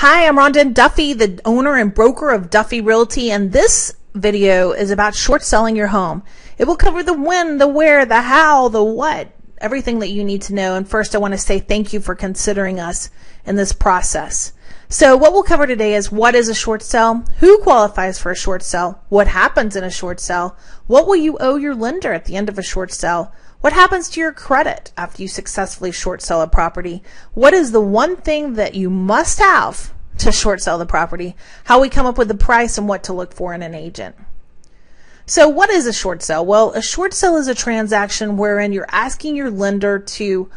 Hi, I'm Rhonda Duffy, the owner and broker of Duffy Realty, and this video is about short selling your home. It will cover the when, the where, the how, the what, everything that you need to know. And first, I want to say thank you for considering us in this process. So what we'll cover today is what is a short sell, who qualifies for a short sell, what happens in a short sell, what will you owe your lender at the end of a short sell, what happens to your credit after you successfully short sell a property, what is the one thing that you must have to short sell the property, how we come up with the price, and what to look for in an agent. So what is a short sell? Well, a short sell is a transaction wherein you're asking your lender to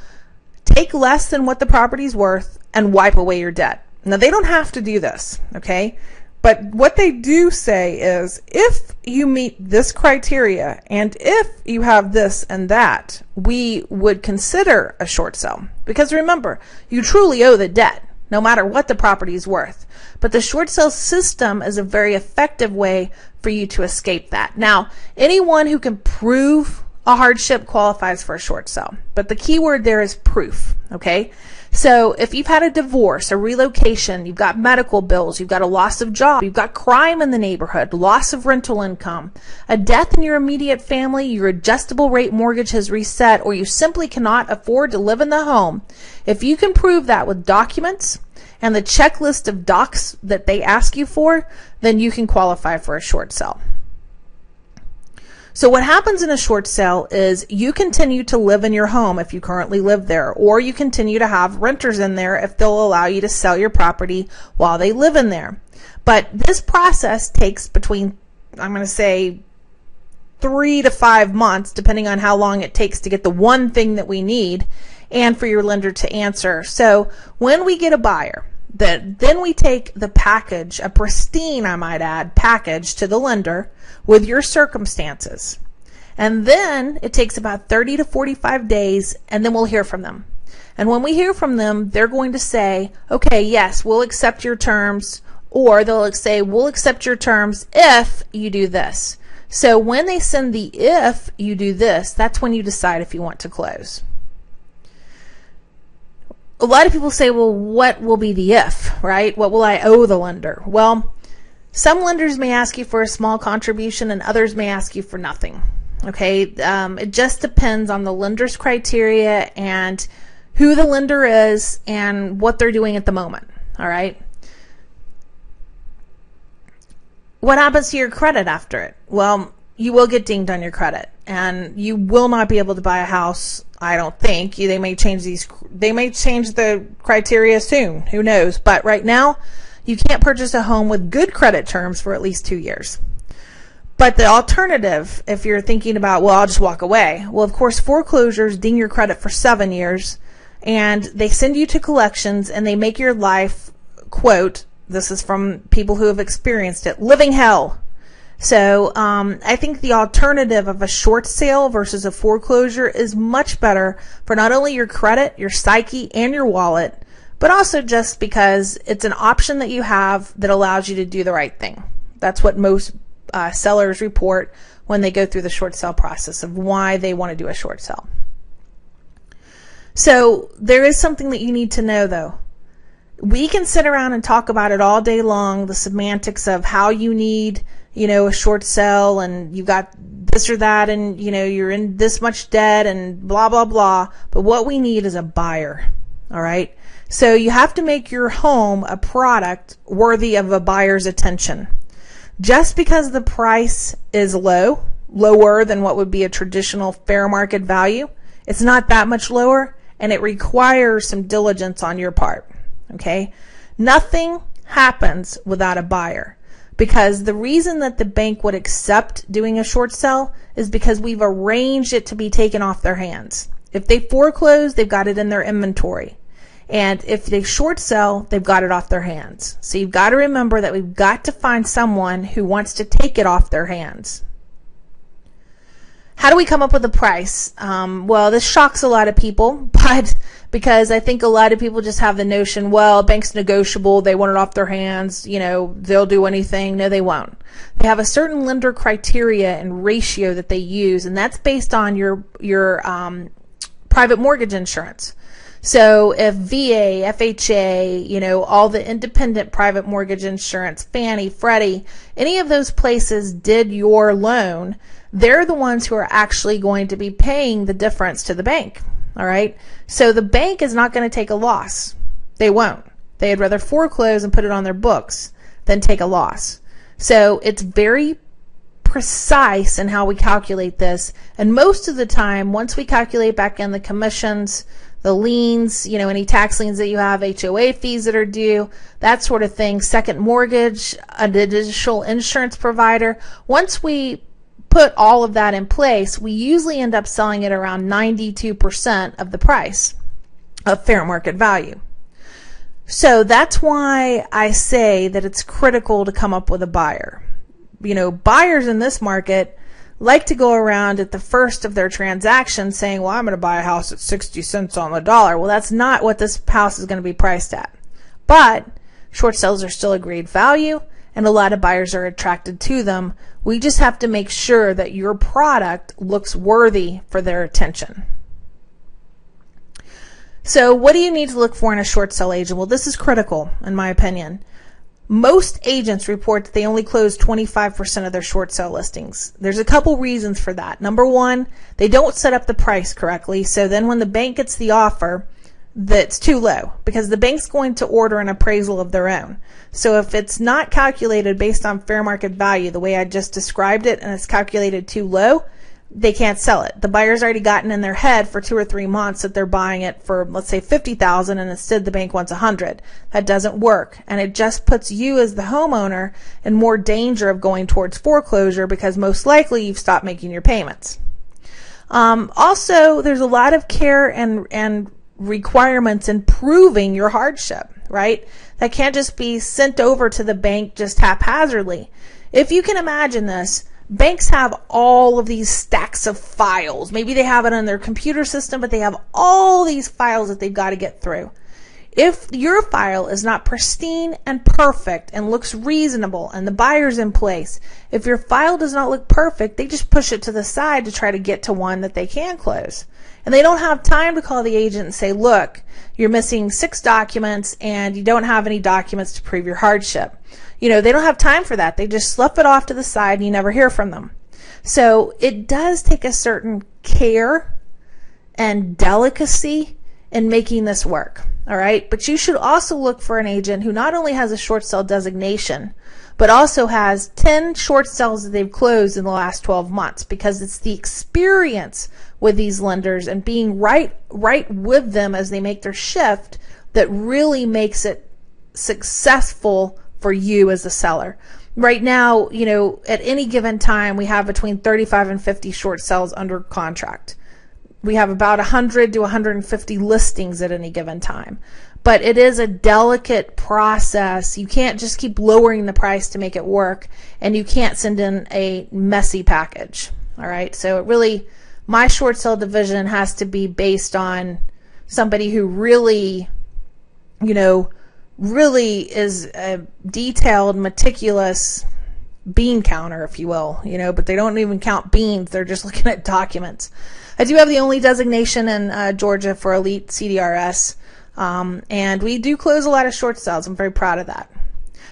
take less than what the property's worth and wipe away your debt. Now, they don't have to do this, okay? But what they do say is, if you meet this criteria and if you have this and that, we would consider a short sell. Because remember, you truly owe the debt, no matter what the property is worth. But the short sell system is a very effective way for you to escape that. Now, anyone who can prove a hardship qualifies for a short sell. But the key word there is proof, okay? So if you've had a divorce, a relocation, you've got medical bills, you've got a loss of job, you've got crime in the neighborhood, loss of rental income, a death in your immediate family, your adjustable rate mortgage has reset, or you simply cannot afford to live in the home, if you can prove that with documents and the checklist of docs that they ask you for, then you can qualify for a short sell. So what happens in a short sell is you continue to live in your home if you currently live there, or you continue to have renters in there if they'll allow you to sell your property while they live in there. But this process takes between, I'm going to say, 3 to 5 months, depending on how long it takes to get the one thing that we need and for your lender to answer. So when we get a buyer, then we take the package, a pristine, I might add, package to the lender with your circumstances. And then it takes about 30 to 45 days, and then we'll hear from them. And when we hear from them, they're going to say, okay, yes, we'll accept your terms, or they'll say, we'll accept your terms if you do this. So when they send the if you do this, that's when you decide if you want to close. A lot of people say, well, what will be the if, right? What will I owe the lender? Well, some lenders may ask you for a small contribution and others may ask you for nothing, okay? It just depends on the lender's criteria and who the lender is and what they're doing at the moment, all right? What happens to your credit after it? Well, you will get dinged on your credit and you will not be able to buy a house, I don't think. They may change the criteria soon, who knows? But right now, you can't purchase a home with good credit terms for at least 2 years. But the alternative, if you're thinking about, well, I'll just walk away. Well, of course, foreclosures ding your credit for 7 years, and they send you to collections, and they make your life, quote, this is from people who have experienced it, living hell. So I think the alternative of a short sale versus a foreclosure is much better for not only your credit, your psyche, and your wallet, but also just because it's an option that you have that allows you to do the right thing. That's what most sellers report when they go through the short sale process of why they want to do a short sale. So there is something that you need to know, though. We can sit around and talk about it all day long, the semantics of how you need, a short sell, and you got this or that, and you're in this much debt and blah blah blah. But what we need is a buyer. All right. So you have to make your home a product worthy of a buyer's attention. Just because the price is lower than what would be a traditional fair market value, it's not that much lower, and it requires some diligence on your part. Okay. Nothing happens without a buyer. Because the reason that the bank would accept doing a short sell is because we've arranged it to be taken off their hands. If they foreclose, they've got it in their inventory. And if they short sell, they've got it off their hands. So you've got to remember that we've got to find someone who wants to take it off their hands. How do we come up with a price? Well, this shocks a lot of people, but because I think a lot of people just have the notion, well, bank's negotiable, they want it off their hands, they'll do anything. No, they won't. They have a certain lender criteria and ratio that they use, and that's based on your private mortgage insurance. So if VA, FHA, all the independent private mortgage insurance, Fannie, Freddie, any of those places did your loan, they're the ones who are actually going to be paying the difference to the bank. All right. So the bank is not going to take a loss. They won't. They'd rather foreclose and put it on their books than take a loss. So it's very precise in how we calculate this. And most of the time, once we calculate back in the commissions, the liens, any tax liens that you have, HOA fees that are due, that sort of thing, second mortgage, an additional insurance provider. Once we put all of that in place, we usually end up selling it around 92% of the price of fair market value. So that's why I say that it's critical to come up with a buyer. Buyers in this market like to go around at the first of their transaction saying, well, I'm going to buy a house at 60 cents on the dollar. Well, that's not what this house is going to be priced at. But short sales are still a great value, and a lot of buyers are attracted to them. We just have to make sure that your product looks worthy for their attention. So what do you need to look for in a short sale agent? Well, this is critical, in my opinion. Most agents report that they only close 25% of their short sale listings. There's a couple reasons for that. Number one, they don't set up the price correctly. So then when the bank gets the offer, that's too low, because the bank's going to order an appraisal of their own. So if it's not calculated based on fair market value the way I just described it, and it's calculated too low, they can't sell it. The buyer's already gotten in their head for 2 or 3 months that they're buying it for, let's say, $50,000, and instead the bank wants $100,000. That doesn't work, and it just puts you as the homeowner in more danger of going towards foreclosure, because most likely you've stopped making your payments. Also, there's a lot of care and requirements in proving your hardship, right? That can't just be sent over to the bank just haphazardly. If you can imagine this, banks have all of these stacks of files. Maybe they have it on their computer system, but they have all these files that they've got to get through. If your file is not pristine and perfect and looks reasonable and the buyer's in place, if your file does not look perfect, they just push it to the side to try to get to one that they can close. And they don't have time to call the agent and say, look, you're missing 6 documents and you don't have any documents to prove your hardship. They don't have time for that. They just slough it off to the side and you never hear from them. So it does take a certain care and delicacy in making this work. All right. But you should also look for an agent who not only has a short sale designation, but also has 10 short sales that they've closed in the last 12 months, because it's the experience with these lenders and being right with them as they make their shift that really makes it successful for you as a seller. Right now, at any given time, we have between 35 and 50 short sales under contract. We have about 100 to 150 listings at any given time. But it is a delicate process. You can't just keep lowering the price to make it work, and you can't send in a messy package. All right. So it really, my short sale division has to be based on somebody who really, really is a detailed, meticulous bean counter, if you will, but they don't even count beans. They're just looking at documents. I do have the only designation in Georgia for Elite CDRS. And we do close a lot of short sales. I'm very proud of that.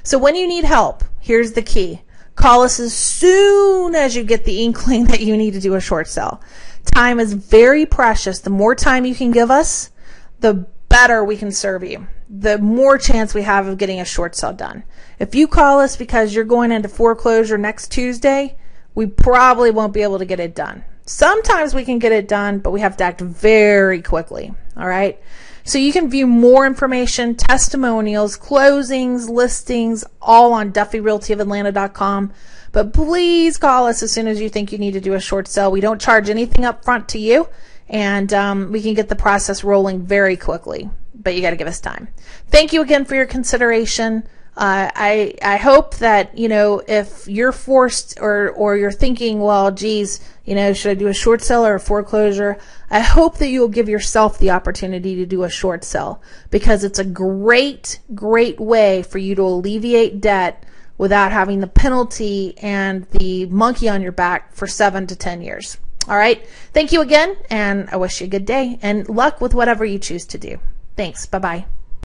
So when you need help, here's the key. Call us as soon as you get the inkling that you need to do a short sale. Time is very precious. The more time you can give us, the better we can serve you. The more chance we have of getting a short sale done. If you call us because you're going into foreclosure next Tuesday, we probably won't be able to get it done. Sometimes we can get it done, but we have to act very quickly. All right. So you can view more information, testimonials, closings, listings, all on DuffyRealtyOfAtlanta.com. But please call us as soon as you think you need to do a short sale. We don't charge anything up front to you, and we can get the process rolling very quickly. But you got to give us time. Thank you again for your consideration. I hope that, if you're forced or you're thinking, well, geez, should I do a short sale or a foreclosure? I hope that you'll give yourself the opportunity to do a short sale, because it's a great, great way for you to alleviate debt without having the penalty and the monkey on your back for 7 to 10 years. All right. Thank you again, and I wish you a good day and luck with whatever you choose to do. Thanks. Bye-bye.